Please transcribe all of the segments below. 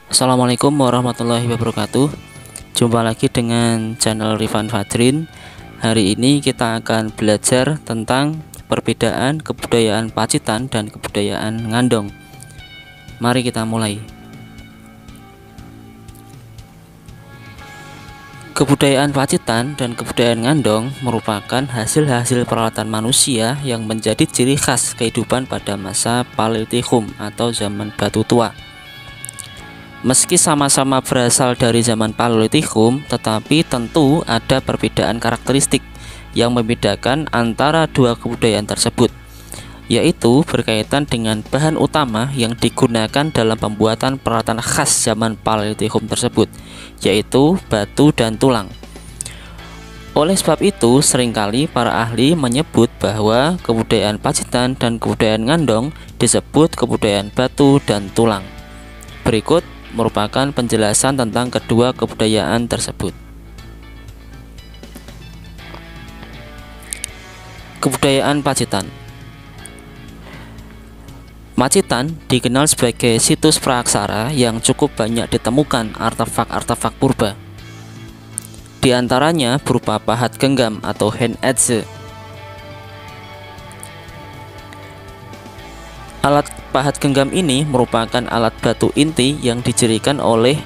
Assalamualaikum warahmatullahi wabarakatuh. Jumpa lagi dengan channel Rifan Fadrin. Hari ini kita akan belajar tentang perbedaan kebudayaan Pacitan dan kebudayaan Ngandong. Mari kita mulai. Kebudayaan Pacitan dan kebudayaan Ngandong merupakan hasil-hasil peralatan manusia yang menjadi ciri khas kehidupan pada masa Paleolitikum atau zaman batu tua. Meski sama-sama berasal dari zaman Paleolitikum, tetapi tentu ada perbedaan karakteristik yang membedakan antara dua kebudayaan tersebut, yaitu berkaitan dengan bahan utama yang digunakan dalam pembuatan peralatan khas zaman Paleolitikum tersebut, yaitu batu dan tulang. Oleh sebab itu, seringkali para ahli menyebut bahwa kebudayaan Pacitan dan kebudayaan Ngandong disebut kebudayaan batu dan tulang. Berikut merupakan penjelasan tentang kedua kebudayaan tersebut. Kebudayaan Pacitan. Pacitan dikenal sebagai situs praaksara yang cukup banyak ditemukan artefak-artefak purba. Di antaranya berupa pahat genggam atau hand adze. Alat pahat genggam ini merupakan alat batu inti yang dijadikan oleh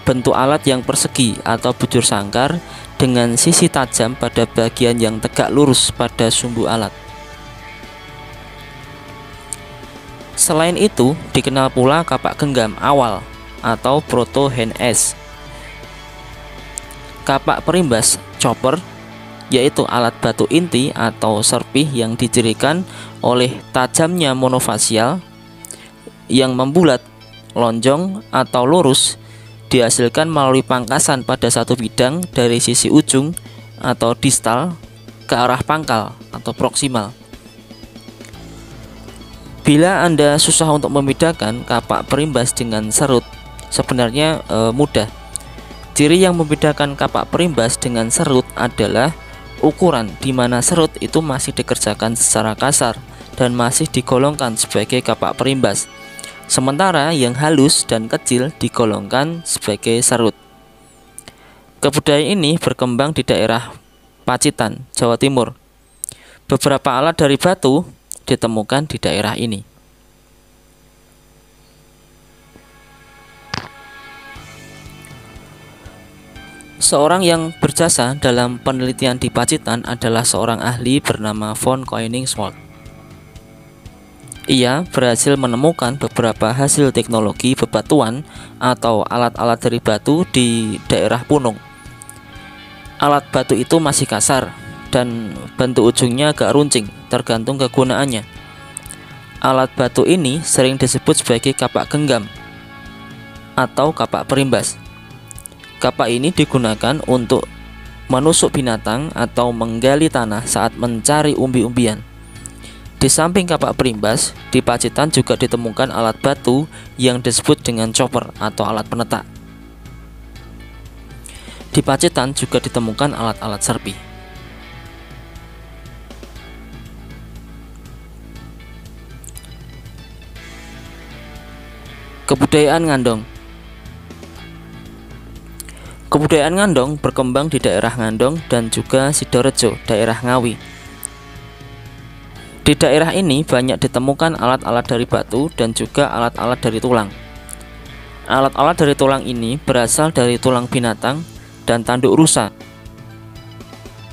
bentuk alat yang persegi atau bujur sangkar dengan sisi tajam pada bagian yang tegak lurus pada sumbu alat. Selain itu, dikenal pula kapak genggam awal atau proto hand adze. Kapak perimbas chopper, yaitu alat batu inti atau serpih yang dicirikan oleh tajamnya monofasial yang membulat, lonjong, atau lurus, dihasilkan melalui pangkasan pada satu bidang dari sisi ujung atau distal ke arah pangkal atau proksimal. Bila Anda susah untuk membedakan kapak perimbas dengan serut, sebenarnya mudah. Ciri yang membedakan kapak perimbas dengan serut adalah ukuran, di mana serut itu masih dikerjakan secara kasar dan masih digolongkan sebagai kapak perimbas, sementara yang halus dan kecil digolongkan sebagai serut. Kebudayaan ini berkembang di daerah Pacitan, Jawa Timur. Beberapa alat dari batu ditemukan di daerah ini. Seorang yang berjasa dalam penelitian di Pacitan adalah seorang ahli bernama von Koenigswald. Ia berhasil menemukan beberapa hasil teknologi bebatuan atau alat-alat dari batu di daerah Punung. Alat batu itu masih kasar dan bentuk ujungnya agak runcing, tergantung kegunaannya. Alat batu ini sering disebut sebagai kapak genggam atau kapak perimbas. Kapak ini digunakan untuk menusuk binatang atau menggali tanah saat mencari umbi-umbian. Di samping kapak perimbas, di Pacitan juga ditemukan alat batu yang disebut dengan chopper atau alat penetak. Di Pacitan juga ditemukan alat-alat serpih. Kebudayaan Ngandong. Kebudayaan Ngandong berkembang di daerah Ngandong dan juga Sidorejo, daerah Ngawi. Di daerah ini banyak ditemukan alat-alat dari batu dan juga alat-alat dari tulang. Alat-alat dari tulang ini berasal dari tulang binatang dan tanduk rusa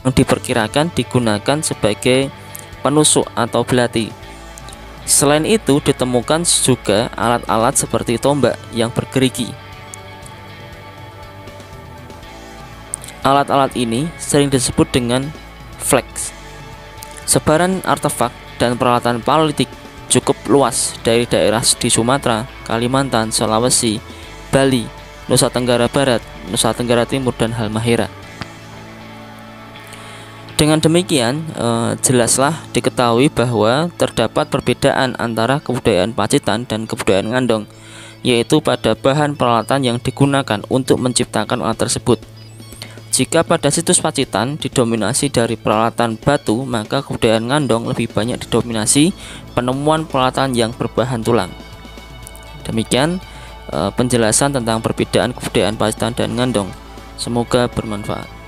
yang diperkirakan digunakan sebagai penusuk atau belati. Selain itu ditemukan juga alat-alat seperti tombak yang bergerigi. Alat-alat ini sering disebut dengan flex. Sebaran artefak dan peralatan Paleolitik cukup luas dari daerah di Sumatera, Kalimantan, Sulawesi, Bali, Nusa Tenggara Barat, Nusa Tenggara Timur, dan Halmahera. Dengan demikian, jelaslah diketahui bahwa terdapat perbedaan antara kebudayaan Pacitan dan kebudayaan Ngandong, yaitu pada bahan peralatan yang digunakan untuk menciptakan alat tersebut. Jika pada situs Pacitan didominasi dari peralatan batu, maka kebudayaan Ngandong lebih banyak didominasi penemuan peralatan yang berbahan tulang. Demikian penjelasan tentang perbedaan kebudayaan Pacitan dan Ngandong. Semoga bermanfaat.